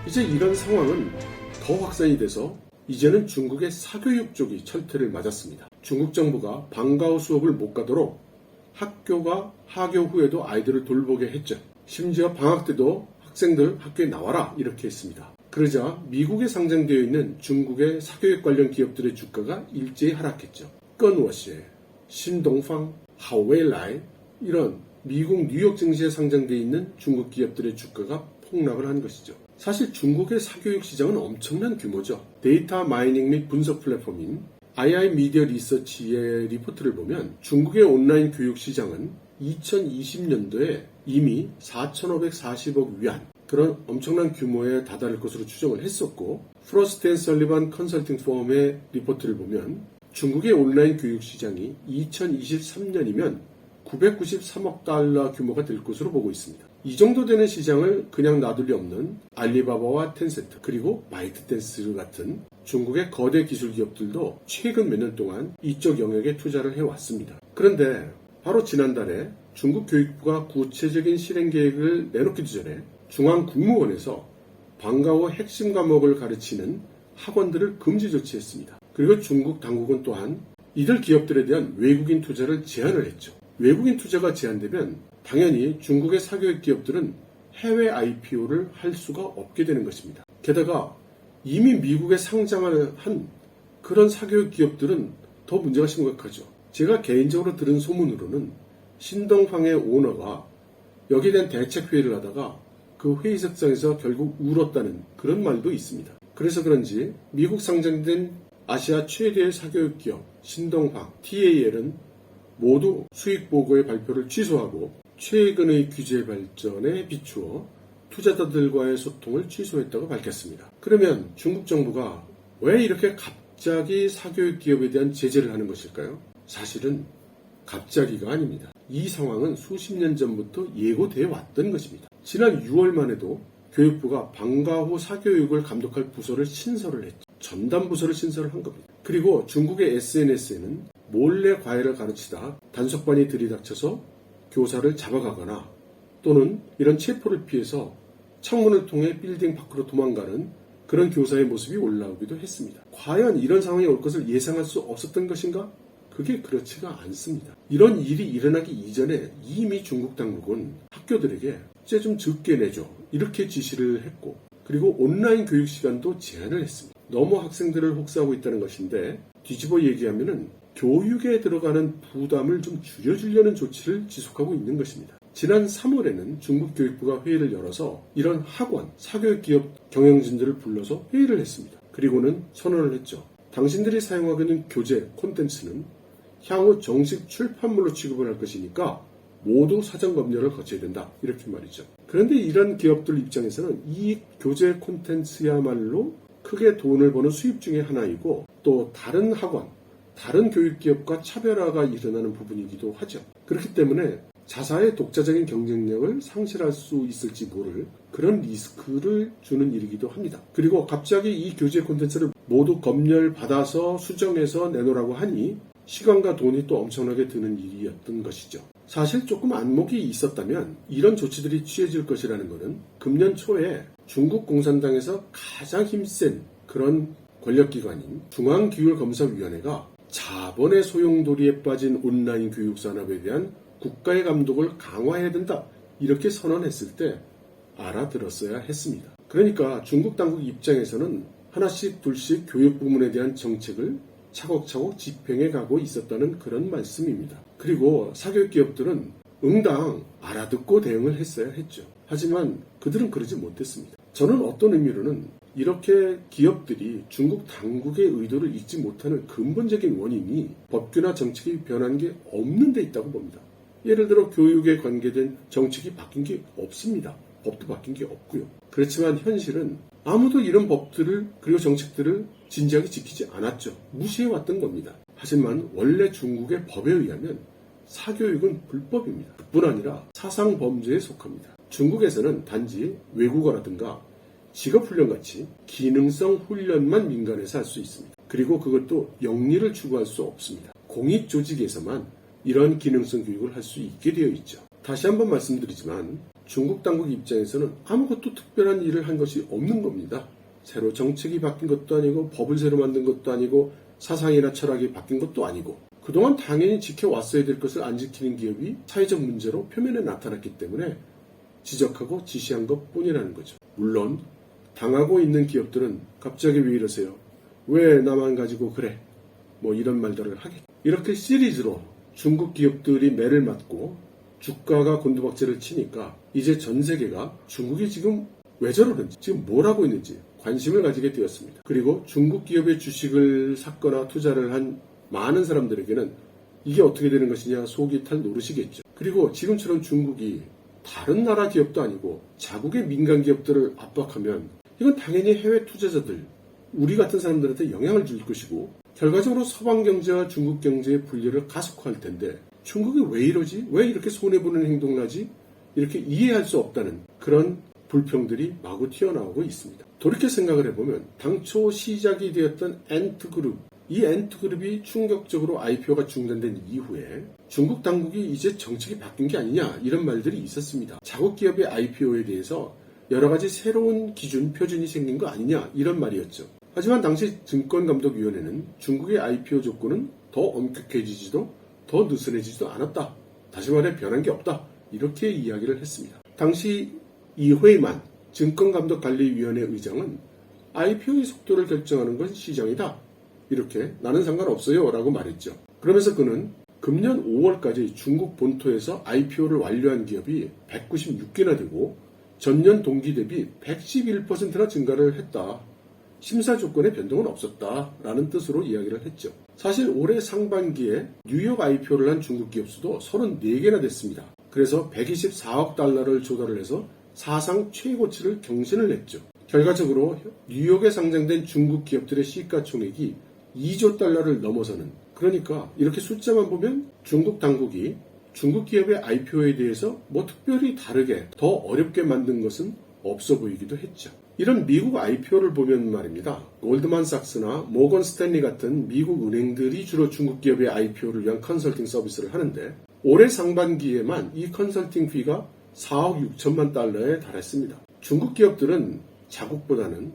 이제 이런 상황은 더 확산이 돼서 이제는 중국의 사교육 쪽이 철퇴를 맞았습니다. 중국 정부가 방과후 수업을 못 가도록 학교가 하교 후에도 아이들을 돌보게 했죠. 심지어 방학 때도 학생들 학교에 나와라 이렇게 했습니다. 그러자 미국에 상장되어 있는 중국의 사교육 관련 기업들의 주가가 일제히 하락했죠. 건워시, 신동팡, 하웨이라이 이런 미국 뉴욕 증시에 상장되어 있는 중국 기업들의 주가가 폭락을 한 것이죠. 사실 중국의 사교육 시장은 엄청난 규모죠. 데이터 마이닝 및 분석 플랫폼인 II 미디어 리서치의 리포트를 보면 중국의 온라인 교육 시장은 2020년도에 이미 4,540억 위안 그런 엄청난 규모에 다다를 것으로 추정을 했었고, 프로스트 앤 설리반 컨설팅 펌의 리포트를 보면 중국의 온라인 교육 시장이 2023년이면 993억 달러 규모가 될 것으로 보고 있습니다. 이 정도 되는 시장을 그냥 놔둘 리 없는 알리바바와 텐센트 그리고 바이트댄스 같은 중국의 거대 기술 기업들도 최근 몇 년 동안 이쪽 영역에 투자를 해왔습니다. 그런데 바로 지난달에 중국 교육부가 구체적인 실행 계획을 내놓기도 전에 중앙국무원에서 방과후 핵심 과목을 가르치는 학원들을 금지 조치했습니다. 그리고 중국 당국은 또한 이들 기업들에 대한 외국인 투자를 제한을 했죠. 외국인 투자가 제한되면 당연히 중국의 사교육 기업들은 해외 IPO를 할 수가 없게 되는 것입니다. 게다가 이미 미국에 상장을 한 그런 사교육 기업들은 더 문제가 심각하죠. 제가 개인적으로 들은 소문으로는 신동팡의 오너가 여기에 대한 대책 회의를 하다가 그 회의석상에서 결국 울었다는 그런 말도 있습니다. 그래서 그런지 미국 상장된 아시아 최대의 사교육 기업 신동팡, TAL은 모두 수익 보고의 발표를 취소하고 최근의 규제 발전에 비추어 투자자들과의 소통을 취소했다고 밝혔습니다. 그러면 중국 정부가 왜 이렇게 갑자기 사교육 기업에 대한 제재를 하는 것일까요? 사실은 갑자기가 아닙니다. 이 상황은 수십 년 전부터 예고되어 왔던 것입니다. 지난 6월만 해도 교육부가 방과후 사교육을 감독할 부서를 신설을 했죠. 전담 부서를 신설을 한 겁니다. 그리고 중국의 SNS에는 몰래 과외를 가르치다 단속반이 들이닥쳐서 교사를 잡아가거나 또는 이런 체포를 피해서 창문을 통해 빌딩 밖으로 도망가는 그런 교사의 모습이 올라오기도 했습니다. 과연 이런 상황이 올 것을 예상할 수 없었던 것인가? 그게 그렇지가 않습니다. 이런 일이 일어나기 이전에 이미 중국 당국은 학교들에게 숙제 좀 적게 내줘 이렇게 지시를 했고, 그리고 온라인 교육 시간도 제한을 했습니다. 너무 학생들을 혹사하고 있다는 것인데 뒤집어 얘기하면은 교육에 들어가는 부담을 좀 줄여주려는 조치를 지속하고 있는 것입니다. 지난 3월에는 중국 교육부가 회의를 열어서 이런 학원, 사교육 기업 경영진들을 불러서 회의를 했습니다. 그리고는 선언을 했죠. 당신들이 사용하고 있는 교재, 콘텐츠는 향후 정식 출판물로 취급을 할 것이니까 모두 사전 검열을 거쳐야 된다. 이렇게 말이죠. 그런데 이런 기업들 입장에서는 이 교재 콘텐츠야말로 크게 돈을 버는 수입 중에 하나이고 또 다른 학원, 다른 교육기업과 차별화가 일어나는 부분이기도 하죠. 그렇기 때문에 자사의 독자적인 경쟁력을 상실할 수 있을지 모를 그런 리스크를 주는 일이기도 합니다. 그리고 갑자기 이 교재 콘텐츠를 모두 검열받아서 수정해서 내놓으라고 하니 시간과 돈이 또 엄청나게 드는 일이었던 것이죠. 사실 조금 안목이 있었다면 이런 조치들이 취해질 것이라는 것은 금년 초에 중국 공산당에서 가장 힘센 그런 권력기관인 중앙기율검사위원회가 자본의 소용돌이에 빠진 온라인 교육 산업에 대한 국가의 감독을 강화해야 된다 이렇게 선언했을 때 알아들었어야 했습니다. 그러니까 중국 당국 입장에서는 하나씩 둘씩 교육 부문에 대한 정책을 차곡차곡 집행해 가고 있었다는 그런 말씀입니다. 그리고 사교육 기업들은 응당 알아듣고 대응을 했어야 했죠. 하지만 그들은 그러지 못했습니다. 저는 어떤 의미로는 이렇게 기업들이 중국 당국의 의도를 읽지 못하는 근본적인 원인이 법규나 정책이 변한 게 없는 데 있다고 봅니다. 예를 들어 교육에 관계된 정책이 바뀐 게 없습니다. 법도 바뀐 게 없고요. 그렇지만 현실은 아무도 이런 법들을 그리고 정책들을 진지하게 지키지 않았죠. 무시해왔던 겁니다. 하지만 원래 중국의 법에 의하면 사교육은 불법입니다. 뿐 아니라 사상범죄에 속합니다. 중국에서는 단지 외국어라든가 직업훈련같이 기능성 훈련만 민간에서 할 수 있습니다. 그리고 그것도 영리를 추구할 수 없습니다. 공익조직에서만 이런 기능성 교육을 할 수 있게 되어 있죠. 다시 한번 말씀드리지만 중국 당국 입장에서는 아무것도 특별한 일을 한 것이 없는 겁니다. 새로 정책이 바뀐 것도 아니고 법을 새로 만든 것도 아니고 사상이나 철학이 바뀐 것도 아니고 그동안 당연히 지켜왔어야 될 것을 안 지키는 기업이 사회적 문제로 표면에 나타났기 때문에 지적하고 지시한 것뿐이라는 거죠. 물론 당하고 있는 기업들은 갑자기 왜 이러세요? 왜 나만 가지고 그래? 뭐 이런 말들을 하겠죠. 이렇게 시리즈로 중국 기업들이 매를 맞고 주가가 곤두박질을 치니까 이제 전 세계가 중국이 지금 왜 저러는지, 지금 뭘 하고 있는지 관심을 가지게 되었습니다. 그리고 중국 기업의 주식을 샀거나 투자를 한 많은 사람들에게는 이게 어떻게 되는 것이냐 속이 탈 노릇이겠죠. 그리고 지금처럼 중국이 다른 나라 기업도 아니고 자국의 민간 기업들을 압박하면 이건 당연히 해외 투자자들, 우리 같은 사람들한테 영향을 줄 것이고 결과적으로 서방 경제와 중국 경제의 분리를 가속화할 텐데 중국이 왜 이러지? 왜 이렇게 손해보는 행동을 하지? 이렇게 이해할 수 없다는 그런 불평들이 마구 튀어나오고 있습니다. 돌이켜 생각을 해보면 당초 시작이 되었던 엔트그룹, 이 엔트그룹이 충격적으로 IPO가 중단된 이후에 중국 당국이 이제 정책이 바뀐 게 아니냐 이런 말들이 있었습니다. 자국 기업의 IPO에 대해서 여러 가지 새로운 기준, 표준이 생긴 거 아니냐 이런 말이었죠. 하지만 당시 증권감독위원회는 중국의 IPO 조건은 더 엄격해지지도 더 느슨해지지도 않았다. 다시 말해 변한 게 없다. 이렇게 이야기를 했습니다. 당시 이회만 증권감독관리위원회 의장은 IPO의 속도를 결정하는 건 시장이다. 이렇게 나는 상관없어요 라고 말했죠. 그러면서 그는 금년 5월까지 중국 본토에서 IPO를 완료한 기업이 196개나 되고 전년 동기 대비 111%나 증가를 했다. 심사 조건의 변동은 없었다라는 뜻으로 이야기를 했죠. 사실 올해 상반기에 뉴욕 IPO를 한 중국 기업 수도 34개나 됐습니다. 그래서 124억 달러를 조달을 해서 사상 최고치를 경신을 했죠. 결과적으로 뉴욕에 상장된 중국 기업들의 시가총액이 2조 달러를 넘어서는, 그러니까 이렇게 숫자만 보면 중국 당국이 중국 기업의 IPO에 대해서 뭐 특별히 다르게 더 어렵게 만든 것은 없어 보이기도 했죠. 이런 미국 IPO를 보면 말입니다. 골드만삭스나 모건 스탠리 같은 미국 은행들이 주로 중국 기업의 IPO를 위한 컨설팅 서비스를 하는데 올해 상반기에만 이 컨설팅 피가 4억 6천만 달러에 달했습니다. 중국 기업들은 자국보다는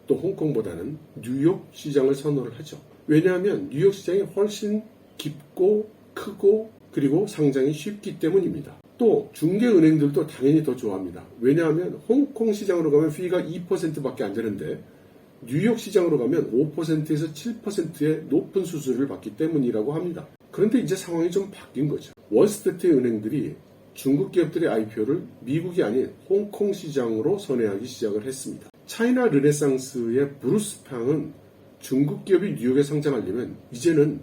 또 홍콩보다는 뉴욕 시장을 선호를 하죠. 왜냐하면 뉴욕 시장이 훨씬 깊고 크고 그리고 상장이 쉽기 때문입니다. 또 중개은행들도 당연히 더 좋아합니다. 왜냐하면 홍콩 시장으로 가면 피가 2%밖에 안 되는데 뉴욕 시장으로 가면 5%에서 7%의 높은 수수료를 받기 때문이라고 합니다. 그런데 이제 상황이 좀 바뀐 거죠. 월스트리트 은행들이 중국 기업들의 IPO를 미국이 아닌 홍콩 시장으로 선회하기 시작을 했습니다. 차이나 르네상스의 브루스 팡은 중국 기업이 뉴욕에 상장하려면 이제는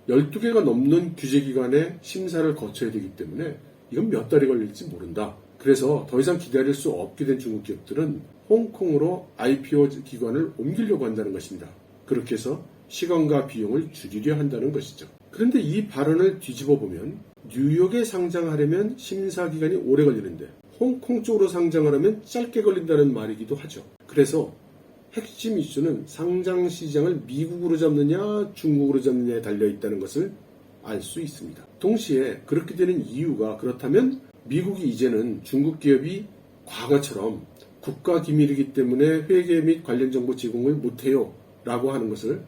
12개가 넘는 규제기관의 심사를 거쳐야 되기 때문에 이건 몇 달이 걸릴지 모른다. 그래서 더 이상 기다릴 수 없게 된 중국 기업들은 홍콩으로 IPO 기관을 옮기려고 한다는 것입니다. 그렇게 해서 시간과 비용을 줄이려 한다는 것이죠. 그런데 이 발언을 뒤집어 보면 뉴욕에 상장하려면 심사 기간이 오래 걸리는데 홍콩 쪽으로 상장하려면 짧게 걸린다는 말이기도 하죠. 그래서 핵심 이슈는 상장 시장을 미국으로 잡느냐 중국으로 잡느냐에 달려있다는 것을 알 수 있습니다. 동시에 그렇게 되는 이유가, 그렇다면 미국이 이제는 중국 기업이 과거처럼 국가 기밀이기 때문에 회계 및 관련 정보 제공을 못해요 라고 하는 것을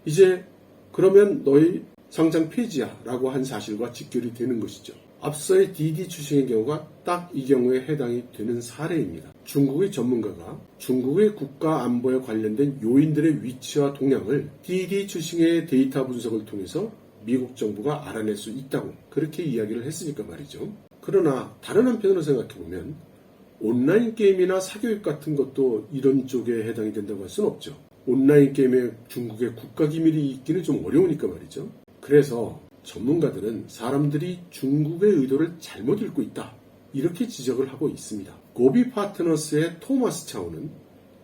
이제 그러면 너희 상장 폐지야 라고 한 사실과 직결이 되는 것이죠. 앞서의 DD 추싱의 경우가 딱 이 경우에 해당이 되는 사례입니다. 중국의 전문가가 중국의 국가 안보에 관련된 요인들의 위치와 동향을 DD 추싱의 데이터 분석을 통해서 미국 정부가 알아낼 수 있다고 그렇게 이야기를 했으니까 말이죠. 그러나 다른 한편으로 생각해보면 온라인 게임이나 사교육 같은 것도 이런 쪽에 해당이 된다고 할 수는 없죠. 온라인 게임에 중국의 국가 기밀이 있기는 좀 어려우니까 말이죠. 그래서 전문가들은 사람들이 중국의 의도를 잘못 읽고 있다. 이렇게 지적을 하고 있습니다. 고비 파트너스의 토마스 차오는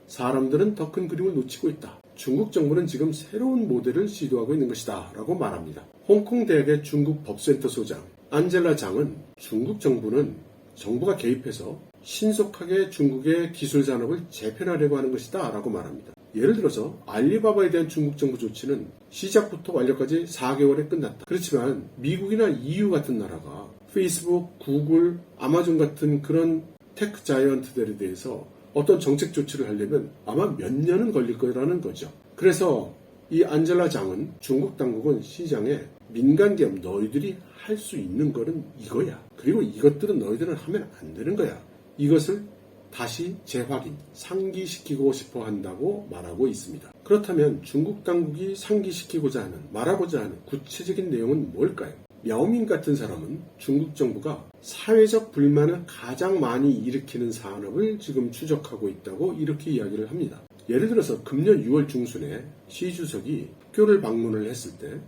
사람들은 더 큰 그림을 놓치고 있다. 중국 정부는 지금 새로운 모델을 시도하고 있는 것이다 라고 말합니다. 홍콩 대학의 중국 법센터 소장 안젤라 장은 중국 정부는 정부가 개입해서 신속하게 중국의 기술 산업을 재편하려고 하는 것이다 라고 말합니다. 예를 들어서 알리바바에 대한 중국 정부 조치는 시작부터 완료까지 4개월에 끝났다. 그렇지만 미국이나 EU 같은 나라가 페이스북, 구글, 아마존 같은 그런 테크 자이언트들에 대해서 어떤 정책 조치를 하려면 아마 몇 년은 걸릴 거라는 거죠. 그래서 이 안젤라 장은 중국 당국은 시장에 민간 기업 너희들이 할 수 있는 거는 이거야. 그리고 이것들은 너희들은 하면 안 되는 거야. 이것을 다시 재확인, 상기시키고 싶어 한다고 말하고 있습니다. 그렇다면 중국 당국이 상기시키고자 하는, 말하고자 하는 구체적인 내용은 뭘까요? мя오밍 같은 사람은 중국 정부가 사회적 불만을 가장 많이 일으키는 산업을 지금 추적하고 있다고 이렇게 이야기를 합니다. 예를 들어서 금년 6월 중순에 시 주석이 학교를 방문을 했을 때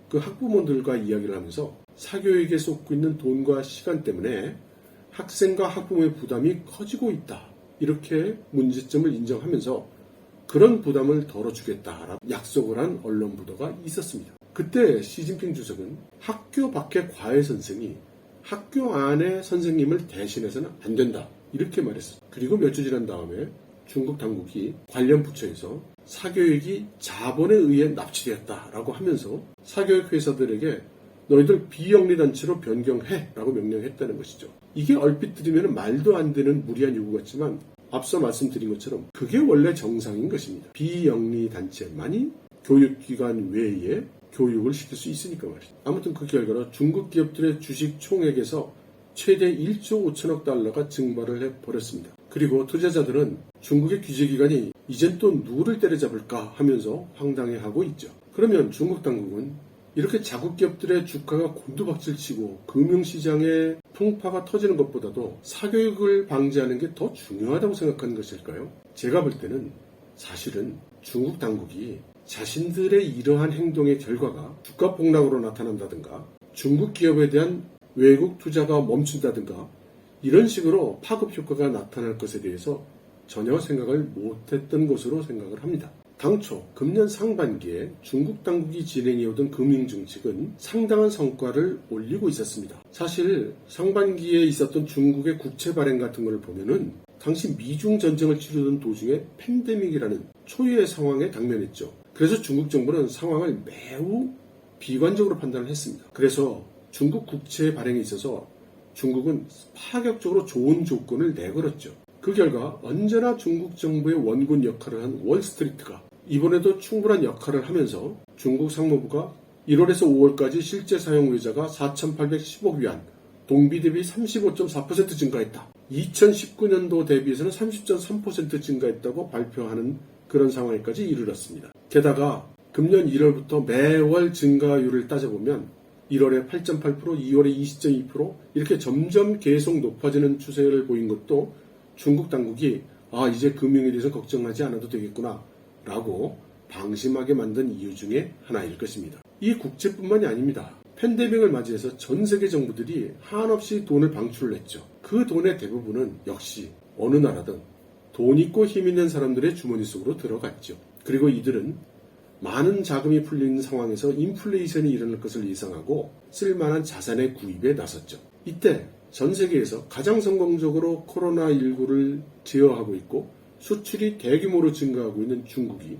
그 학부모들과 이야기를 하면서 사교육에 쏟고 있는 돈과 시간 때문에 학생과 학부모의 부담이 커지고 있다. 이렇게 문제점을 인정하면서 그런 부담을 덜어주겠다라고 약속을 한 언론 보도가 있었습니다. 그때 시진핑 주석은 학교 밖의 과외 선생이 학교 안의 선생님을 대신해서는 안 된다. 이렇게 말했어요. 그리고 몇 주 지난 다음에 중국 당국이 관련 부처에서 사교육이 자본에 의해 납치되었다라고 하면서 사교육 회사들에게 너희들 비영리단체로 변경해 라고 명령했다는 것이죠. 이게 얼핏 들으면 말도 안 되는 무리한 요구 같지만 앞서 말씀드린 것처럼 그게 원래 정상인 것입니다. 비영리단체만이 교육기관 외에 교육을 시킬 수 있으니까 말이죠. 아무튼 그 결과로 중국 기업들의 주식 총액에서 최대 1조 5천억 달러가 증발을 해버렸습니다. 그리고 투자자들은 중국의 규제기관이 이젠 또 누구를 때려잡을까 하면서 황당해하고 있죠. 그러면 중국 당국은 이렇게 자국 기업들의 주가가 곤두박질치고 금융시장에 풍파가 터지는 것보다도 사교육을 방지하는 게 더 중요하다고 생각하는 것일까요? 제가 볼 때는 사실은 중국 당국이 자신들의 이러한 행동의 결과가 주가 폭락으로 나타난다든가 중국 기업에 대한 외국 투자가 멈춘다든가 이런 식으로 파급 효과가 나타날 것에 대해서 전혀 생각을 못했던 것으로 생각을 합니다. 당초 금년 상반기에 중국 당국이 진행해오던 금융정책은 상당한 성과를 올리고 있었습니다. 사실 상반기에 있었던 중국의 국채 발행 같은 걸 보면은 당시 미중 전쟁을 치르던 도중에 팬데믹이라는 초유의 상황에 당면했죠. 그래서 중국 정부는 상황을 매우 비관적으로 판단을 했습니다. 그래서 중국 국채 발행에 있어서 중국은 파격적으로 좋은 조건을 내걸었죠. 그 결과 언제나 중국 정부의 원군 역할을 한 월스트리트가 이번에도 충분한 역할을 하면서 중국 상무부가 1월에서 5월까지 실제 사용 의자가 4,810억 위안, 동비 대비 35.4% 증가했다. 2019년도 대비해서는 30.3% 증가했다고 발표하는 그런 상황에까지 이르렀습니다. 게다가 금년 1월부터 매월 증가율을 따져보면 1월에 8.8%, 2월에 20.2% 이렇게 점점 계속 높아지는 추세를 보인 것도 중국 당국이 이제 금융에 대해서 걱정하지 않아도 되겠구나 라고 방심하게 만든 이유 중에 하나일 것입니다. 이 국채뿐만이 아닙니다. 팬데믹을 맞이해서 전 세계 정부들이 한없이 돈을 방출을 했죠. 그 돈의 대부분은 역시 어느 나라든 돈 있고 힘 있는 사람들의 주머니 속으로 들어갔죠. 그리고 이들은 많은 자금이 풀리는 상황에서 인플레이션이 일어날 것을 예상하고 쓸만한 자산의 구입에 나섰죠. 이때 전 세계에서 가장 성공적으로 코로나19를 제어하고 있고 수출이 대규모로 증가하고 있는 중국이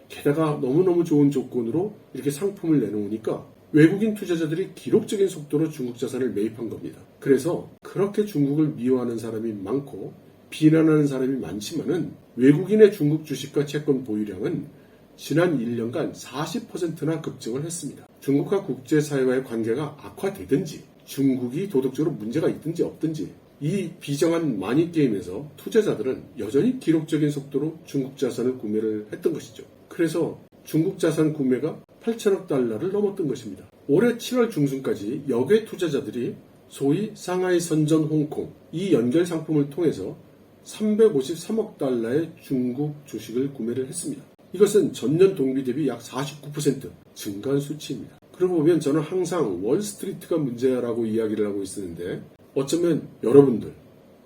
게다가 너무너무 좋은 조건으로 이렇게 상품을 내놓으니까 외국인 투자자들이 기록적인 속도로 중국 자산을 매입한 겁니다. 그래서 그렇게 중국을 미워하는 사람이 많고 비난하는 사람이 많지만은 외국인의 중국 주식과 채권 보유량은 지난 1년간 40%나 급증을 했습니다. 중국과 국제사회와의 관계가 악화되든지 중국이 도덕적으로 문제가 있든지 없든지 이 비정한 마니게임에서 투자자들은 여전히 기록적인 속도로 중국 자산을 구매를 했던 것이죠. 그래서 중국 자산 구매가 8천억 달러를 넘었던 것입니다. 올해 7월 중순까지 역외 투자자들이 소위 상하이 선전 홍콩 이 연결 상품을 통해서 353억 달러의 중국 주식을 구매를 했습니다. 이것은 전년 동기 대비 약 49% 증가한 수치입니다. 그러고 보면 저는 항상 월스트리트가 문제라고 이야기를 하고 있었는데 어쩌면 여러분들,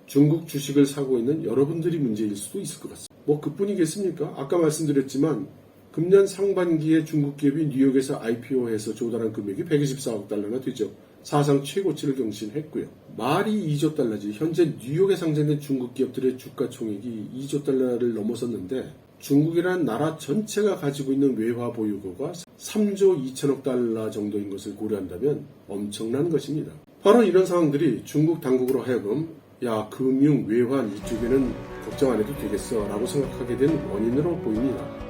중국 주식을 사고 있는 여러분들이 문제일 수도 있을 것 같습니다. 그뿐이겠습니까? 아까 말씀드렸지만 금년 상반기에 중국 기업이 뉴욕에서 IPO해서 조달한 금액이 124억 달러나 되죠. 사상 최고치를 경신했고요. 말이 2조 달러지 현재 뉴욕에 상장된 중국 기업들의 주가 총액이 2조 달러를 넘어섰는데 중국이라는 나라 전체가 가지고 있는 외화 보유고가 3조 2천억 달러 정도인 것을 고려한다면 엄청난 것입니다. 바로 이런 상황들이 중국 당국으로 하여금 야, 금융, 외환 이쪽에는 걱정 안 해도 되겠어 라고 생각하게 된 원인으로 보입니다.